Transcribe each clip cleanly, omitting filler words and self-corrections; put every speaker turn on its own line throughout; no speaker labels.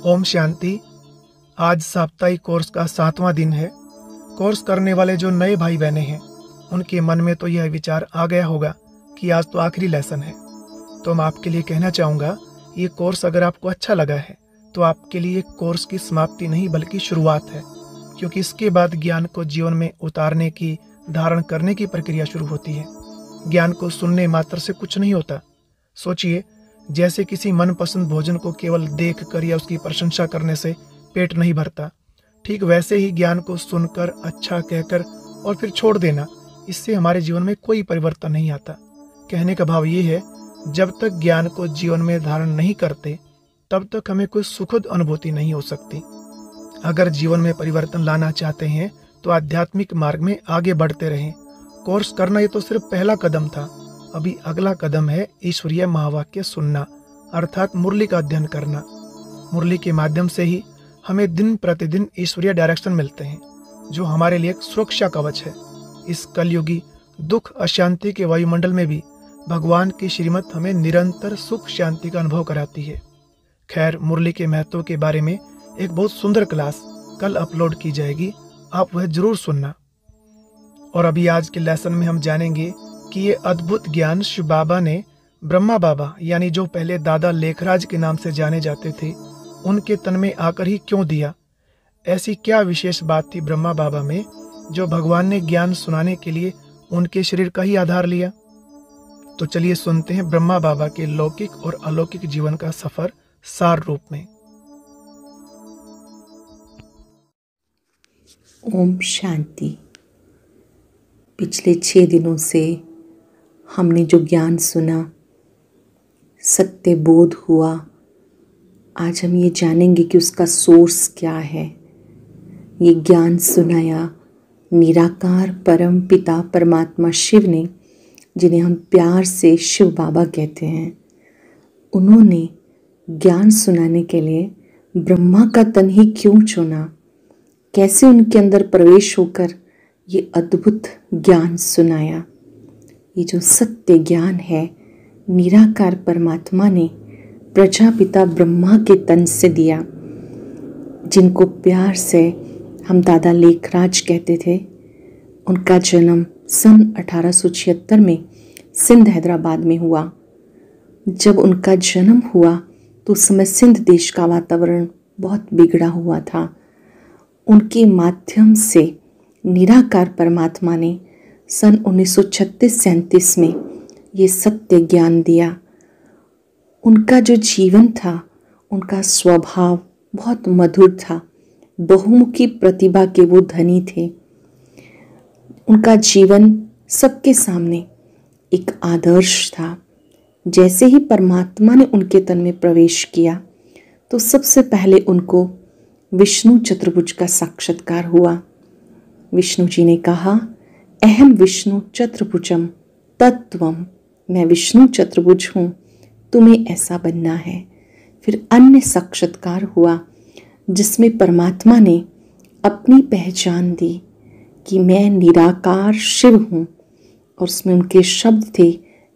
ओम शांति। आज साप्ताहिक कोर्स का 7वां दिन है। कोर्स करने वाले जो नए भाई बहने हैं उनके मन में तो यह विचार आ गया होगा कि आज तो आखिरी लेसन है। तो मैं आपके लिए कहना चाहूँगा, ये कोर्स अगर आपको अच्छा लगा है तो आपके लिए कोर्स की समाप्ति नहीं बल्कि शुरुआत है, क्योंकि इसके बाद ज्ञान को जीवन में उतारने की, धारण करने की प्रक्रिया शुरू होती है। ज्ञान को सुनने मात्र से कुछ नहीं होता। सोचिए, जैसे किसी मनपसंद भोजन को केवल देख कर या उसकी प्रशंसा करने से पेट नहीं भरता, ठीक वैसे ही ज्ञान को सुनकर, अच्छा कहकर और फिर छोड़ देना, इससे हमारे जीवन में कोई परिवर्तन नहीं आता। कहने का भाव ये है, जब तक ज्ञान को जीवन में धारण नहीं करते तब तक हमें कोई सुखद अनुभूति नहीं हो सकती। अगर जीवन में परिवर्तन लाना चाहते हैं तो आध्यात्मिक मार्ग में आगे बढ़ते रहें। कोर्स करना ये तो सिर्फ पहला कदम था। अभी अगला कदम है ईश्वरीय महावाक्य सुनना, अर्थात मुरली का अध्ययन करना। मुरली के माध्यम से ही हमें दिन प्रतिदिन ईश्वरीय डायरेक्शन मिलते हैं, जो हमारे लिए एक सुरक्षा कवच है। इस कलयुगी दुख अशांति के वायुमंडल में भी भगवान की श्रीमत हमें निरंतर सुख शांति का अनुभव कराती है। खैर, मुरली के महत्व के बारे में एक बहुत सुंदर क्लास कल अपलोड की जाएगी, आप वह जरूर सुनना। और अभी आज के लेसन में हम जानेंगे कि ये अद्भुत ज्ञान शिव बाबा ने ब्रह्मा बाबा, यानी जो पहले दादा लेखराज के नाम से जाने जाते थे, उनके तन में आकर ही क्यों दिया। ऐसी क्या विशेष बात थी ब्रह्मा बाबा में जो भगवान ने ज्ञान सुनाने के लिए उनके शरीर का ही आधार लिया। तो चलिए सुनते हैं ब्रह्मा बाबा के लौकिक और अलौकिक जीवन का सफर सार रूप में।
ओम शांति। पिछले 6 दिनों से हमने जो ज्ञान सुना, सत्य बोध हुआ। आज हम ये जानेंगे कि उसका सोर्स क्या है। ये ज्ञान सुनाया निराकार परम पिता परमात्मा शिव ने, जिन्हें हम प्यार से शिव बाबा कहते हैं। उन्होंने ज्ञान सुनाने के लिए ब्रह्मा का तन ही क्यों चुना, कैसे उनके अंदर प्रवेश होकर ये अद्भुत ज्ञान सुनाया। ये जो सत्य ज्ञान है, निराकार परमात्मा ने प्रजापिता ब्रह्मा के तन से दिया, जिनको प्यार से हम दादा लेखराज कहते थे। उनका जन्म सन 1876 में सिंध हैदराबाद में हुआ। जब उनका जन्म हुआ तो उस समय सिंध देश का वातावरण बहुत बिगड़ा हुआ था। उनके माध्यम से निराकार परमात्मा ने सन 1936-37 में ये सत्य ज्ञान दिया। उनका जो जीवन था, उनका स्वभाव बहुत मधुर था। बहुमुखी प्रतिभा के वो धनी थे। उनका जीवन सबके सामने एक आदर्श था। जैसे ही परमात्मा ने उनके तन में प्रवेश किया तो सबसे पहले उनको विष्णु चतुर्भुज का साक्षात्कार हुआ। विष्णु जी ने कहा, अहम विष्णु चतुर्भुजम तत्वम, मैं विष्णु चतुर्भुज हूँ, तुम्हें ऐसा बनना है। फिर अन्य साक्षात्कार हुआ जिसमें परमात्मा ने अपनी पहचान दी कि मैं निराकार शिव हूँ, और उसमें उनके शब्द थे,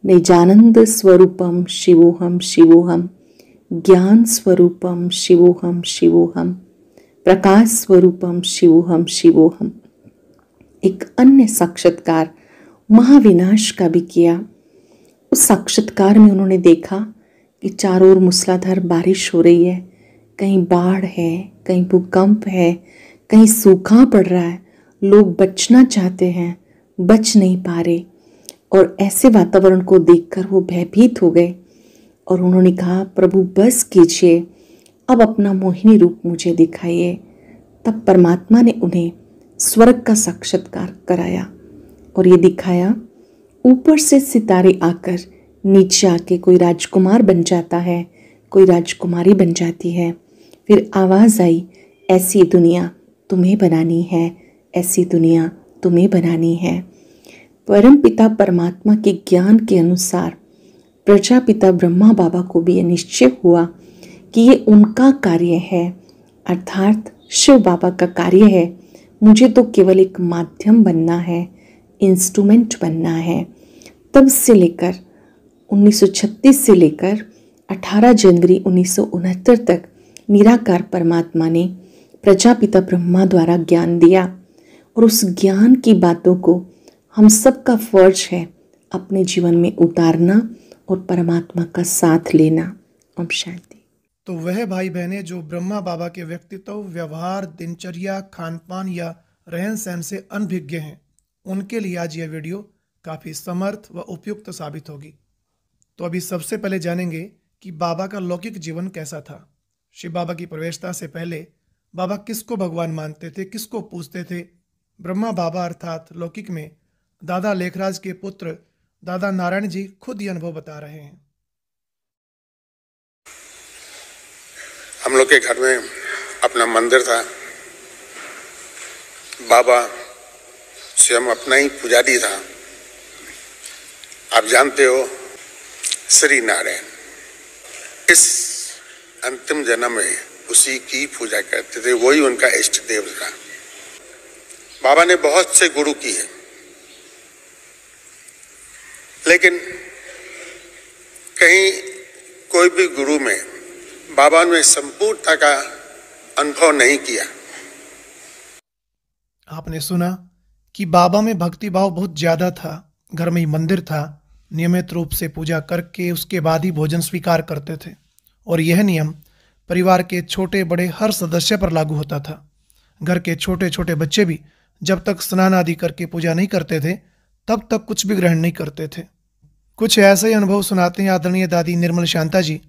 निजानंद स्वरूपम शिवोहम शिवोहम, ज्ञान स्वरूपम शिवोहम शिवोहम, प्रकाश स्वरूपम शिवोहम शिवोहम। एक अन्य साक्षात्कार महाविनाश का भी किया। उस साक्षात्कार में उन्होंने देखा कि चारों ओर मूसलाधार बारिश हो रही है, कहीं बाढ़ है, कहीं भूकंप है, कहीं सूखा पड़ रहा है। लोग बचना चाहते हैं, बच नहीं पा रहे। और ऐसे वातावरण को देखकर वो भयभीत हो गए और उन्होंने कहा, प्रभु बस कीजिए, अब अपना मोहिनी रूप मुझे दिखाइए। तब परमात्मा ने उन्हें स्वर्ग का साक्षात्कार कराया और ये दिखाया, ऊपर से सितारे आकर नीचे आके कोई राजकुमार बन जाता है, कोई राजकुमारी बन जाती है। फिर आवाज़ आई, ऐसी दुनिया तुम्हें बनानी है, ऐसी दुनिया तुम्हें बनानी है। परम पिता परमात्मा के ज्ञान के अनुसार प्रजापिता ब्रह्मा बाबा को भी यह निश्चय हुआ कि ये उनका कार्य है, अर्थात शिव बाबा का कार्य है। मुझे तो केवल एक माध्यम बनना है, इंस्ट्रूमेंट बनना है। तब से लेकर 1936 से लेकर 18 जनवरी 1969 तक निराकार परमात्मा ने प्रजापिता ब्रह्मा द्वारा ज्ञान दिया और उस ज्ञान की बातों को हम सबका फर्ज है अपने जीवन में उतारना और परमात्मा का साथ लेना। ओम शांति।
तो वह भाई बहनें जो ब्रह्मा बाबा के व्यक्तित्व, व्यवहार, दिनचर्या, खान पान या रहन सहन से अनभिज्ञ हैं, उनके लिए आज यह वीडियो काफ़ी समर्थ व उपयुक्त साबित होगी। तो अभी सबसे पहले जानेंगे कि बाबा का लौकिक जीवन कैसा था। शिव बाबा की प्रवेशता से पहले बाबा किसको भगवान मानते थे, किसको पूजते थे। ब्रह्मा बाबा अर्थात लौकिक में दादा लेखराज के पुत्र दादा नारायण जी खुद ये अनुभव बता रहे हैं।
हम लोग के घर में अपना मंदिर था। बाबा स्वयं अपना ही पुजारी था। आप जानते हो श्री नारायण, इस अंतिम जन्म में उसी की पूजा करते थे, वही उनका इष्ट देव था। बाबा ने बहुत से गुरु किए, लेकिन कहीं कोई भी गुरु में बाबा ने संपूर्णता का अनुभव नहीं किया।
आपने सुना कि बाबा में भक्ति भाव बहुत ज्यादा था। घर में ही मंदिर था, नियमित रूप से पूजा करके उसके बाद ही भोजन स्वीकार करते थे और यह नियम परिवार के छोटे बड़े हर सदस्य पर लागू होता था। घर के छोटे छोटे बच्चे भी जब तक स्नान आदि करके पूजा नहीं करते थे तब तक कुछ भी ग्रहण नहीं करते थे। कुछ ऐसे ही अनुभव सुनाते हैं आदरणीय दादी निर्मल शांता जी,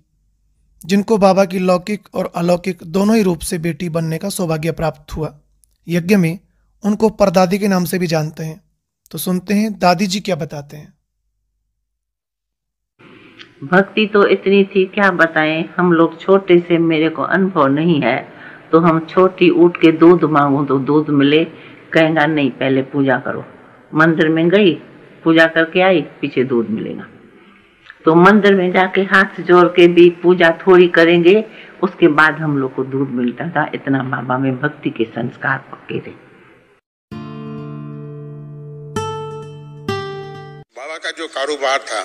जिनको बाबा की लौकिक और अलौकिक दोनों ही रूप से बेटी बनने का सौभाग्य प्राप्त हुआ। यज्ञ में उनको परदादी के नाम से भी जानते हैं। तो सुनते हैं दादी जी क्या बताते हैं।
भक्ति तो इतनी थी, क्या बताएं। हम लोग छोटे से, मेरे को अनुभव नहीं है, तो हम छोटी उठ के दूध मांगू तो दूध मिले, कहेगा नहीं पहले पूजा करो। मंदिर में गई, पूजा करके आई, पीछे दूध मिलेगा। तो मंदिर में जाके हाथ जोड़ के भी पूजा थोड़ी करेंगे, उसके बाद हम लोग को दूध मिलता था। इतना बाबा में भक्ति के संस्कार पक्के थे।
बाबा का जो कारोबार था,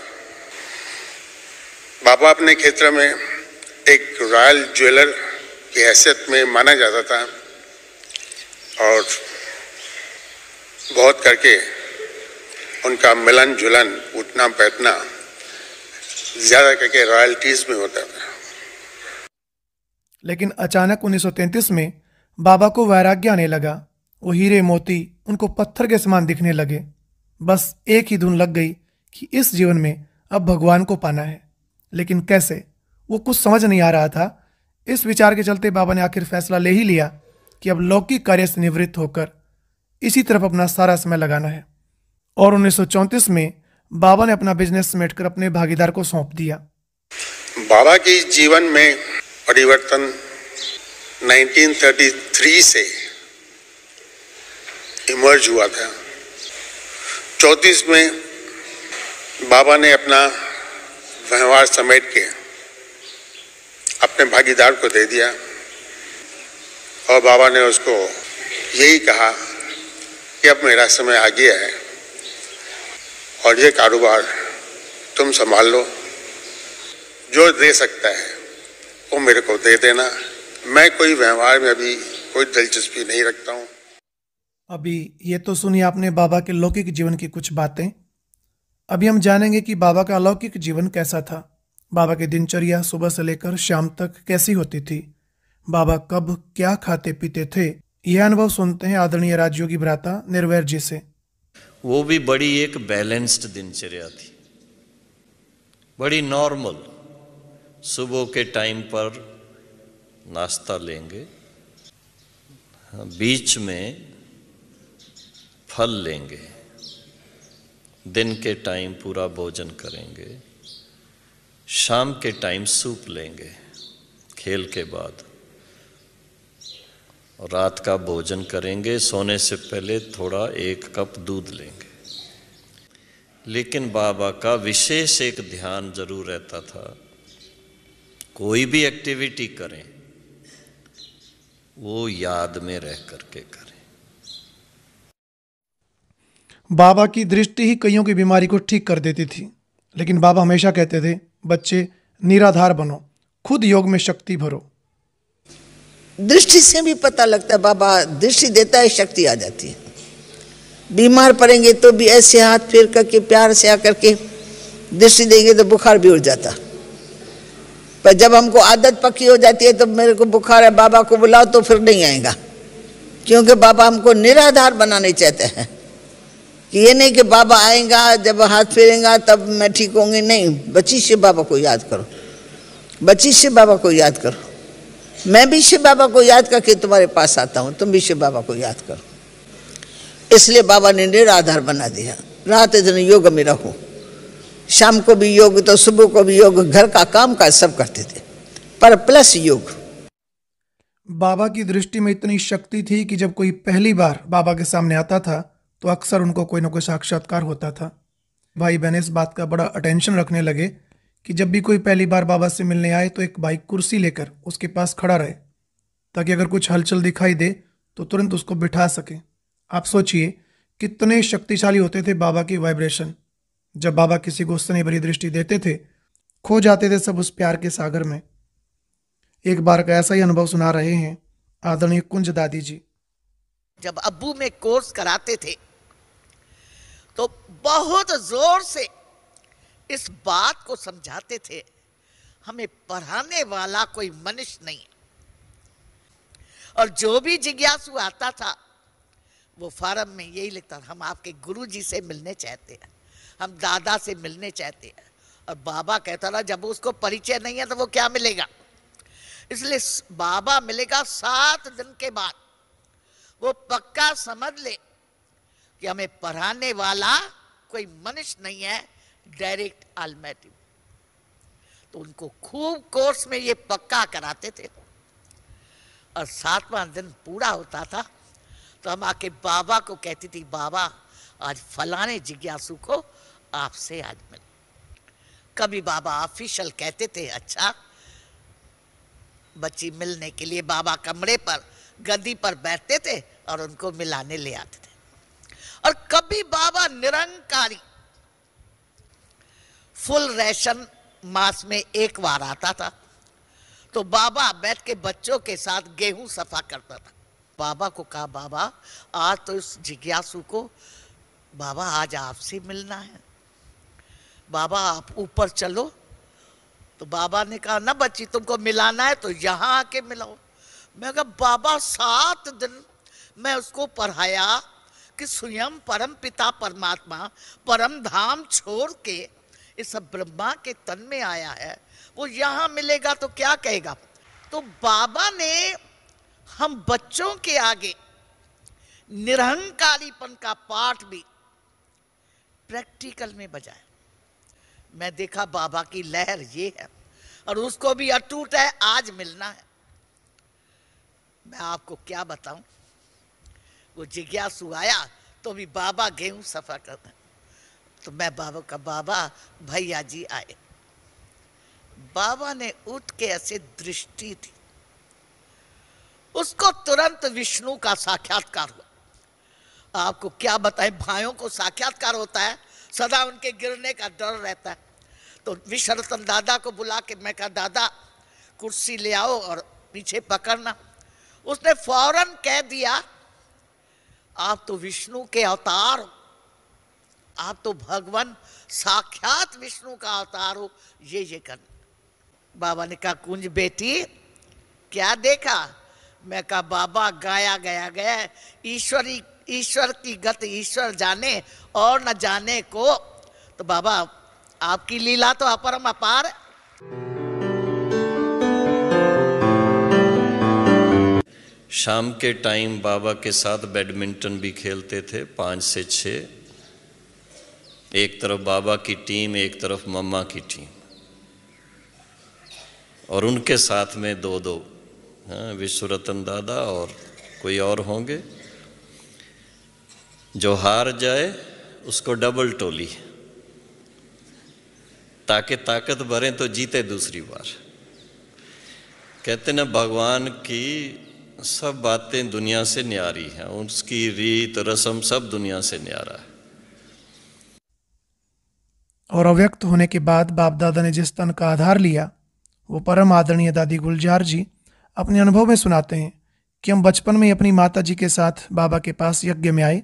बाबा अपने क्षेत्र में एक रॉयल ज्वेलर की हैसियत में माना जाता था और बहुत करके उनका मिलन जुलन, उठना बैठना ज्यादा करके रॉयल्टीज में होता था।
लेकिन अचानक 1933 में बाबा को वैराग्य आने लगा। वो हीरे मोती उनको पत्थर के समान दिखने लगे। बस एक ही धुन लग गई कि इस जीवन में अब भगवान को पाना है, लेकिन कैसे, वो कुछ समझ नहीं आ रहा था। इस विचार के चलते बाबा ने आखिर फैसला ले ही लिया कि अब लौकिक कार्य से निवृत्त होकर इसी तरफ अपना सारा समय लगाना है। और 1934 में बाबा ने अपना बिजनेस समेटकर अपने भागीदार को सौंप दिया।
बाबा के जीवन में परिवर्तन 1933 से इमर्ज हुआ था। 34 में बाबा ने अपना व्यवहार समेट के अपने भागीदार को दे दिया और बाबा ने उसको यही कहा कि अब मेरा समय आ गया है और ये कारोबार तुम संभाल लो, जो दे सकता है वो मेरे को दे देना, मैं कोई व्यवहार में अभी कोई दिलचस्पी नहीं रखता हूँ।
अभी ये तो सुनिए आपने बाबा के लौकिक जीवन की कुछ बातें। अभी हम जानेंगे कि बाबा का अलौकिक जीवन कैसा था। बाबा की दिनचर्या सुबह से लेकर शाम तक कैसी होती थी, बाबा कब क्या खाते पीते थे, यह अनुभव सुनते हैं आदरणीय राजयोगी भ्राता निर्वैर जी से।
वो भी बड़ी एक बैलेंस्ड दिनचर्या थी, बड़ी नॉर्मल। सुबह के टाइम पर नाश्ता लेंगे, बीच में फल लेंगे, दिन के टाइम पूरा भोजन करेंगे, शाम के टाइम सूप लेंगे खेल के बाद, और रात का भोजन करेंगे, सोने से पहले थोड़ा 1 कप दूध लेंगे। लेकिन बाबा का विशेष एक ध्यान जरूर रहता था, कोई भी एक्टिविटी करें वो याद में रह करके करें।
बाबा की दृष्टि ही कईयों की बीमारी को ठीक कर देती थी, लेकिन बाबा हमेशा कहते थे, बच्चे निराधार बनो, खुद योग में शक्ति भरो।
दृष्टि से भी पता लगता है, बाबा दृष्टि देता है, शक्ति आ जाती है। बीमार पड़ेंगे तो भी ऐसे हाथ फेर करके प्यार से आकर के दृष्टि देंगे तो बुखार भी उड़ जाता। पर जब हमको आदत पक्की हो जाती है तो मेरे को बुखार है, बाबा को बुलाओ, तो फिर नहीं आएगा, क्योंकि बाबा हमको निराधार बनाने चाहते हैं। कि ये नहीं कि बाबा आएगा जब हाथ फेरेगा तब मैं ठीक होंगी, नहीं। बच्ची से बाबा को याद करो, बच्ची से बाबा को याद करो। मैं भी शिव बाबा को याद करके तुम्हारे पास आता हूँ, तुम भी शिव बाबा को याद करो। इसलिए बाबा ने निराधार बना दिया। रात दिन योग में रहो, शाम को भी योग तो सुबह को भी योग, घर का काम काज सब करते थे, पर प्लस योग।
बाबा की दृष्टि में इतनी शक्ति थी कि जब कोई पहली बार बाबा के सामने आता था तो अक्सर उनको कोई ना कोई साक्षात्कार होता था। भाई बहन इस बात का बड़ा अटेंशन रखने लगे कि जब भी कोई पहली बार बाबा से मिलने आए तो एक भाई कुर्सी लेकर उसके पास खड़ा रहे, ताकि अगर कुछ हलचल दिखाई दे तो तुरंत उसको बिठा सके। आप सोचिए कितने शक्तिशाली होते थे बाबा की वाइब्रेशन। जब बाबा किसी को स्नेह भरी दृष्टि देते थे, खो जाते थे सब उस प्यार के सागर में। एक बार का ऐसा ही अनुभव सुना रहे हैं आदरणीय कुंज दादी जी।
जब अब्बू में कोर्स कराते थे तो बहुत जोर से इस बात को समझाते थे, हमें पढ़ाने वाला कोई मनुष्य नहीं, और जो भी जिज्ञासु आता था वो फार्म में यही लिखता था, हम आपके गुरुजी से मिलने चाहते हैं, हम दादा से मिलने चाहते हैं। और बाबा कहता था जब उसको परिचय नहीं है तो वो क्या मिलेगा। इसलिए बाबा मिलेगा 7 दिन के बाद, वो पक्का समझ ले कि हमें पढ़ाने वाला कोई मनुष्य नहीं है, डायरेक्ट ऑलमाइटी। तो उनको खूब कोर्स में ये पक्का कराते थे। और 7वां दिन पूरा होता था तो हम आके बाबा को कहती थी, बाबा आज फलाने जिज्ञासु को आपसे आज मिल। कभी बाबा ऑफिशियल कहते थे, अच्छा बच्ची मिलने के लिए बाबा कमरे पर गद्दी पर बैठते थे और उनको मिलाने ले आते थे। और कभी बाबा निरंकारी फुल रेशन मास में एक बार आता था तो बाबा बैठ के बच्चों के साथ गेहूं सफा करता था। बाबा को कहा, बाबा आज तो इस जिज्ञासु को बाबा आज आपसे मिलना है, बाबा आप ऊपर चलो। तो बाबा ने कहा, ना बच्ची तुमको मिलाना है तो यहां आके मिलाओ। मैं कहा, बाबा 7 दिन मैं उसको पढ़ाया कि स्वयं परम पिता परमात्मा परम धाम छोड़ के इस ब्रह्मा के तन में आया है, वो यहां मिलेगा तो क्या कहेगा। तो बाबा ने हम बच्चों के आगे निरहंकारीपन का पाठ भी प्रैक्टिकल में बजाया। मैं देखा बाबा की लहर ये है और उसको भी अटूट है, आज मिलना है। मैं आपको क्या बताऊं, वो जिज्ञासु आया तो भी बाबा गेहूं सफा करते हैं। तो मैं बाबा का, बाबा भैया जी आए। बाबा ने उठ के ऐसे दृष्टि थी, उसको तुरंत विष्णु का साक्षात्कार हुआ। आपको क्या बताएं, भाइयों को साक्षात्कार होता है, सदा उनके गिरने का डर रहता है। तो विश्वरतन दादा को बुला के मैं कहा, दादा कुर्सी ले आओ और पीछे पकड़ना। उसने फौरन कह दिया, आप तो विष्णु के अवतार हो, आप तो भगवान साक्षात विष्णु का अवतार हो, ये करना। बाबा ने कहा, कुंज बेटी क्या देखा। मैं कहा, बाबा गाया गया ईश्वर की गति ईश्वर जाने और न जाने को। तो बाबा आपकी लीला तो अपरम अपार है।
शाम के टाइम बाबा के साथ बैडमिंटन भी खेलते थे 5 से 6। एक तरफ बाबा की टीम, एक तरफ मम्मा की टीम, और उनके साथ में 2-2 विश्वरतन दादा और कोई और होंगे। जो हार जाए उसको डबल टोली, ताकि ताकत भरें तो जीते दूसरी बार। कहते ना, भगवान की सब बातें दुनिया से न्यारी हैं, उसकी रीत रस्म सब दुनिया से न्यारा है।
और अव्यक्त होने के बाद बाप दादा ने जिस तन का आधार लिया वो परम आदरणीय दादी गुलजार जी अपने अनुभव में सुनाते हैं कि हम बचपन में अपनी माता जी के साथ बाबा के पास यज्ञ में आए।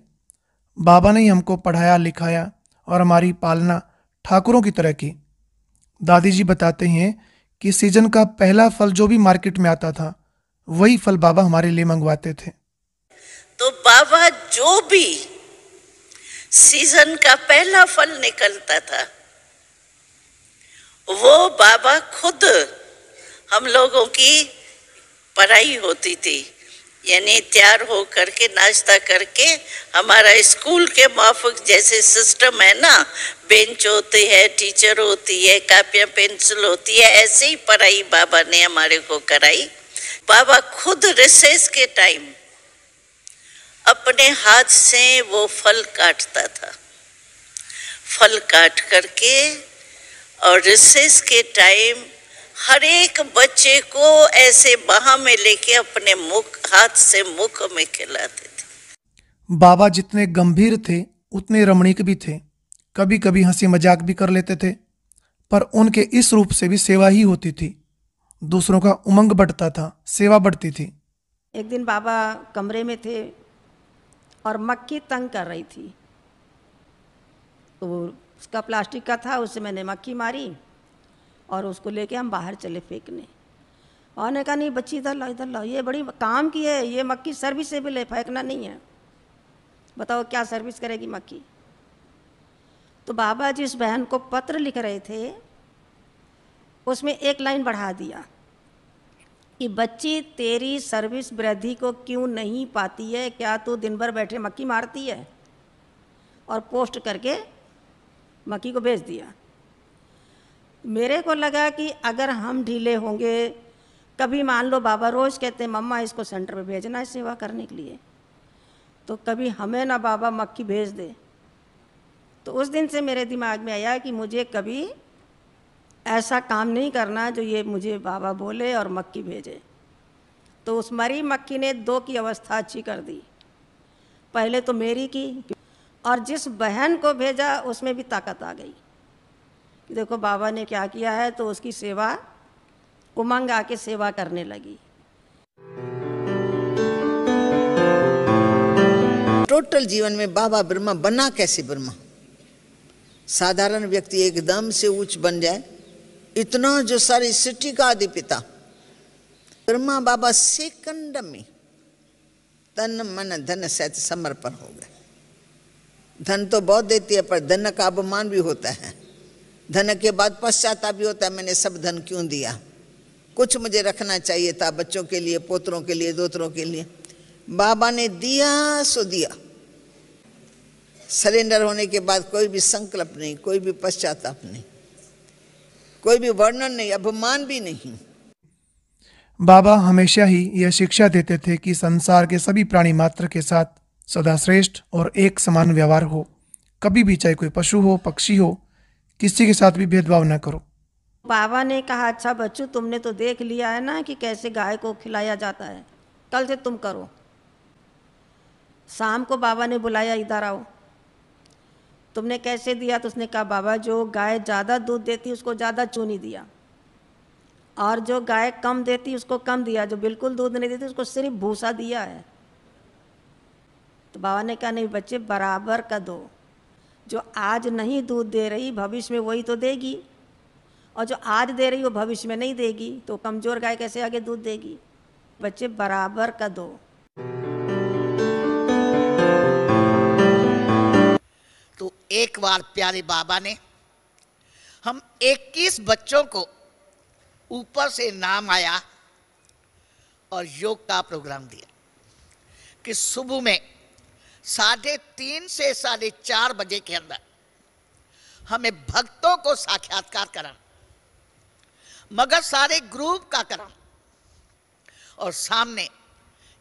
बाबा ने ही हमको पढ़ाया लिखाया और हमारी पालना ठाकुरों की तरह की। दादी जी बताते हैं कि सीजन का पहला फल जो भी मार्केट में आता था वही फल बाबा हमारे लिए मंगवाते थे।
तो बाबा जो भी सीजन का पहला फल निकलता था वो बाबा खुद हम लोगों की पढ़ाई होती थी, यानी तैयार हो करके नाश्ता करके हमारा स्कूल के माफिक जैसे सिस्टम है ना, बेंच होती है, टीचर होती है, कापियाँ पेंसिल होती है, ऐसे ही पढ़ाई बाबा ने हमारे को कराई। बाबा खुद रिसेस के टाइम अपने हाथ से वो फल काटता था, फल काट करके और रिसेस के टाइम हर एक बच्चे को ऐसे बाह में लेके अपने मुख हाथ से मुख में खिलाते थे।
बाबा जितने गंभीर थे उतने रमणीक भी थे। कभी कभी हंसी मजाक भी कर लेते थे, पर उनके इस रूप से भी सेवा ही होती थी। दूसरों का उमंग बढ़ता था, सेवा बढ़ती थी।
एक दिन बाबा कमरे में थे और मक्खी तंग कर रही थी, तो उसका प्लास्टिक का था, उससे मैंने मक्खी मारी और उसको लेके हम बाहर चले फेंकने। और ने कहा नहीं बच्ची इधर ला, इधर ला, ये बड़ी काम की है, ये मक्खी सर्विसेबल है, फेंकना नहीं है। बताओ क्या सर्विस करेगी मक्खी। तो बाबा जिस बहन को पत्र लिख रहे थे उसमें एक लाइन बढ़ा दिया कि बच्ची तेरी सर्विस वृद्धि को क्यों नहीं पाती है, क्या तू दिन भर बैठे मक्खी मारती है, और पोस्ट करके मक्खी को भेज दिया। मेरे को लगा कि अगर हम ढीले होंगे, कभी मान लो बाबा रोज़ कहते हैं मम्मा इसको सेंटर पे भेजना है सेवा करने के लिए, तो कभी हमें ना बाबा मक्खी भेज दे। तो उस दिन से मेरे दिमाग में आया कि मुझे कभी ऐसा काम नहीं करना जो ये मुझे बाबा बोले और मक्खी भेजे। तो उस मरी मक्खी ने 2 की अवस्था अच्छी कर दी, पहले तो मेरी की, और जिस बहन को भेजा उसमें भी ताकत आ गई कि देखो बाबा ने क्या किया है, तो उसकी सेवा उमंग आके सेवा करने लगी।
टोटल जीवन में बाबा ब्रह्मा बना कैसे ब्रह्मा? साधारण व्यक्ति एकदम से उच्च बन जाए, इतना जो सारी सृष्टि का आदि पिता ब्रह्मा बाबा सेकंड में तन मन धन सहित समर्पण हो गए। धन तो बहुत देती है, पर धन का अपमान भी होता है। धन के बाद पश्चाताप भी होता है, मैंने सब धन क्यों दिया, कुछ मुझे रखना चाहिए था बच्चों के लिए, पोतरों के लिए, दोतरों के लिए। बाबा ने दिया सो दिया। सरेंडर होने के बाद कोई भी संकल्प नहीं, कोई भी पश्चाताप नहीं, कोई भी वर्णन नहीं, अपमान भी नहीं।
बाबा हमेशा ही यह शिक्षा देते थे कि संसार के सभी प्राणी मात्र के साथ सदा श्रेष्ठ और एक समान व्यवहार हो। कभी भी, चाहे कोई पशु हो, पक्षी हो, किसी के साथ भी भेदभाव न करो।
बाबा ने कहा अच्छा बच्चों तुमने तो देख लिया है ना कि कैसे गाय को खिलाया जाता है, कल से तुम करो। शाम को बाबा ने बुलाया, इधर आओ, तुमने कैसे दिया? तो उसने कहा बाबा जो गाय ज़्यादा दूध देती उसको ज़्यादा चूनी दिया, और जो गाय कम देती उसको कम दिया, जो बिल्कुल दूध नहीं देती उसको सिर्फ भूसा दिया है। तो बाबा ने कहा नहीं बच्चे बराबर का दो, जो आज नहीं दूध दे रही भविष्य में वही तो देगी, और जो आज दे रही वो भविष्य में नहीं देगी, तो कमज़ोर गाय कैसे आगे दूध देगी? बच्चे बराबर का दो।
तो एक बार प्यारे बाबा ने हम 21 बच्चों को ऊपर से नाम आया और योग का प्रोग्राम दिया कि सुबह में 3:30 से 4:30 बजे के अंदर हमें भक्तों को साक्षात्कार करा, मगर सारे ग्रुप का करा, और सामने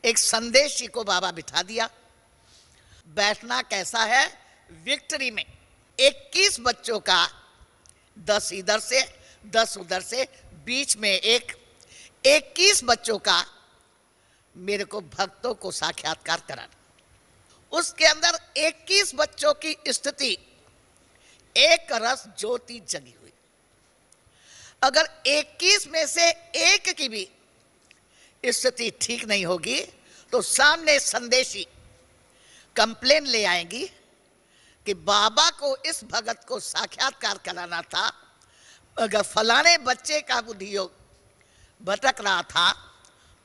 एक संदेशी को बाबा बिठा दिया। बैठना कैसा है? विक्ट्री में 21 बच्चों का 10 इधर से 10 उधर से, बीच में एक 21 बच्चों का मेरे को भक्तों को साक्षात्कार कराना। उसके अंदर 21 बच्चों की स्थिति एक रस ज्योति जगी हुई। अगर 21 में से एक की भी स्थिति ठीक नहीं होगी तो सामने संदेशी कंप्लेन ले आएंगी कि बाबा को इस भगत को साक्षात्कार कराना था, अगर फलाने बच्चे का बुद्धि योग भटक रहा था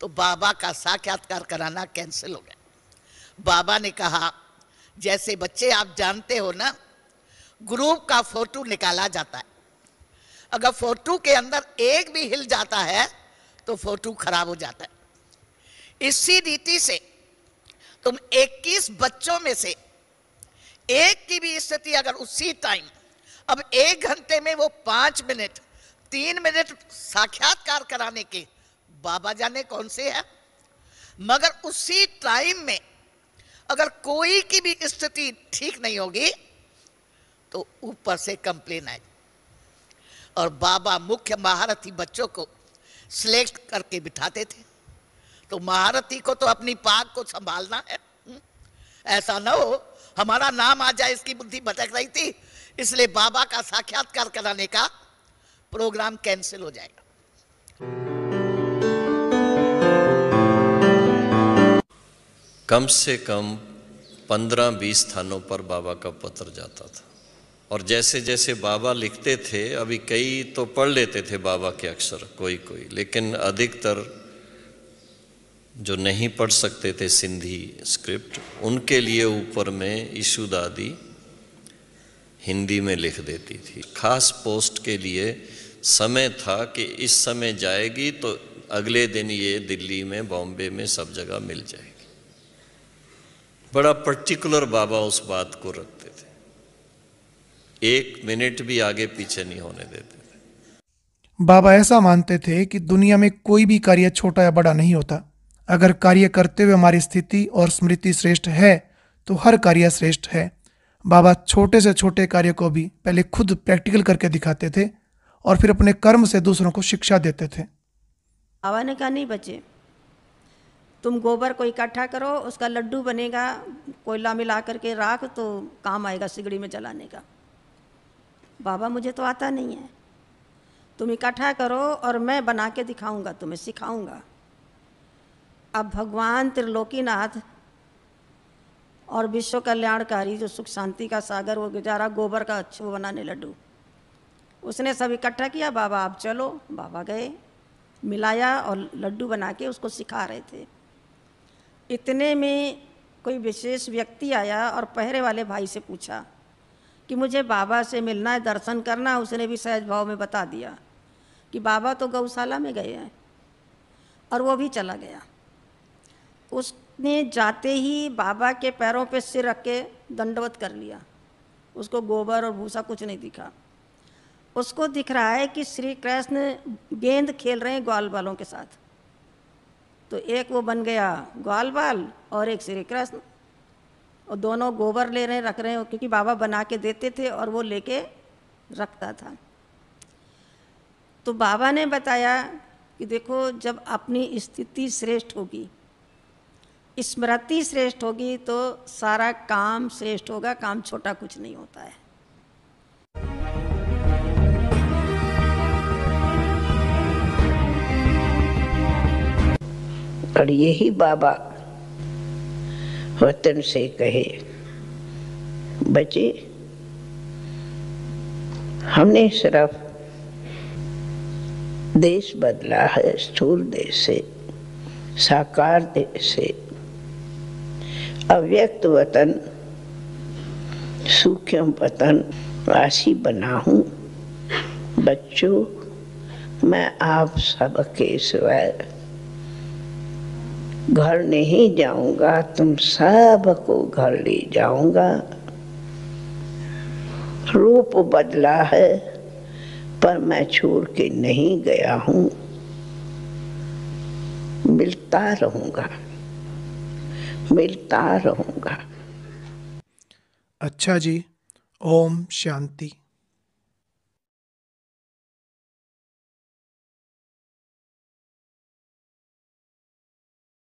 तो बाबा का साक्षात्कार कराना कैंसिल हो गया। बाबा ने कहा, जैसे बच्चे आप जानते हो ना, ग्रुप का फोटो निकाला जाता है, अगर फोटो के अंदर एक भी हिल जाता है तो फोटो खराब हो जाता है। इसी रीति से तुम 21 बच्चों में से एक की भी स्थिति अगर उसी टाइम, अब 1 घंटे में वो 5 मिनट 3 मिनट साक्षात्कार कराने के बाबा जाने कौन से है, मगर उसी टाइम में अगर कोई की भी स्थिति ठीक नहीं होगी तो ऊपर से कंप्लेन आए। और बाबा मुख्य महारथी बच्चों को सिलेक्ट करके बिठाते थे, तो महारथी को तो अपनी पाक को संभालना है, ऐसा ना हो हमारा नाम आ जाए, इसकी बुद्धि भटक रही थी, इसलिए बाबा का साक्षात्कार कराने का प्रोग्राम कैंसिल हो जाएगा।
कम से कम 15-20 स्थानों पर बाबा का पत्र जाता था, और जैसे जैसे बाबा लिखते थे, अभी कई तो पढ़ लेते थे बाबा के अक्षर कोई, लेकिन अधिकतर जो नहीं पढ़ सकते थे सिंधी स्क्रिप्ट, उनके लिए ऊपर में ईशु दादी हिंदी में लिख देती थी। खास पोस्ट के लिए समय था कि इस समय जाएगी तो अगले दिन ये दिल्ली में, बॉम्बे में सब जगह मिल जाएगी। बड़ा पर्टिकुलर बाबा उस बात को रखते थे, 1 मिनट भी आगे पीछे नहीं होने देते थे।
बाबा ऐसा मानते थे कि दुनिया में कोई भी कार्य छोटा या बड़ा नहीं होता। अगर कार्य करते हुए हमारी स्थिति और स्मृति श्रेष्ठ है तो हर कार्य श्रेष्ठ है। बाबा छोटे से छोटे कार्य को भी पहले खुद प्रैक्टिकल करके दिखाते थे और फिर अपने कर्म से दूसरों को शिक्षा देते थे।
बाबा ने कहा, नहीं बच्चे, तुम गोबर को इकट्ठा करो, उसका लड्डू बनेगा, कोयला मिला करके राख तो काम आएगा सिगड़ी में जलाने का। बाबा, मुझे तो आता नहीं है, तुम इकट्ठा करो और मैं बना के दिखाऊंगा, तुम्हें सिखाऊंगा। अब भगवान त्रिलोकीनाथ और विश्व कल्याणकारी जो सुख शांति का सागर, वो गुजारा गोबर का अच्छा बनाने लड्डू, उसने सब इकट्ठा किया। बाबा आप चलो। बाबा गए, मिलाया और लड्डू बना के उसको सिखा रहे थे। इतने में कोई विशेष व्यक्ति आया और पहरे वाले भाई से पूछा कि मुझे बाबा से मिलना है, दर्शन करना। उसने भी सहज भाव में बता दिया कि बाबा तो गौशाला में गए हैं, और वो भी चला गया। उसने जाते ही बाबा के पैरों पे सिर रख के दंडवत कर लिया। उसको गोबर और भूसा कुछ नहीं दिखा। उसको दिख रहा है कि श्री कृष्ण गेंद खेल रहे हैं ग्वाल बालों के साथ। तो एक वो बन गया ग्वाल बाल और एक श्री कृष्ण, और दोनों गोबर ले रहे हैं, रख रहे हैं, क्योंकि बाबा बना के देते थे और वो लेके रखता था। तो बाबा ने बताया कि देखो, जब अपनी स्थिति श्रेष्ठ होगी, स्मृति श्रेष्ठ होगी, तो सारा काम श्रेष्ठ होगा। काम छोटा कुछ नहीं होता है।
और यही बाबा वतन से कहे, बच्चे, हमने सिर्फ देश बदला है, स्थूल देश से साकार देश से अव्यक्त वतन, सूक्ष्म वतन वासी बना हूँ। बच्चों, मैं आप सबके सिवाय घर नहीं जाऊंगा, तुम सबको घर ले जाऊंगा। रूप बदला है पर मैं छोड़ के नहीं गया हूँ, मिलता रहूंगा, मिलता रहूंगा।
अच्छा जी, ओम शांति।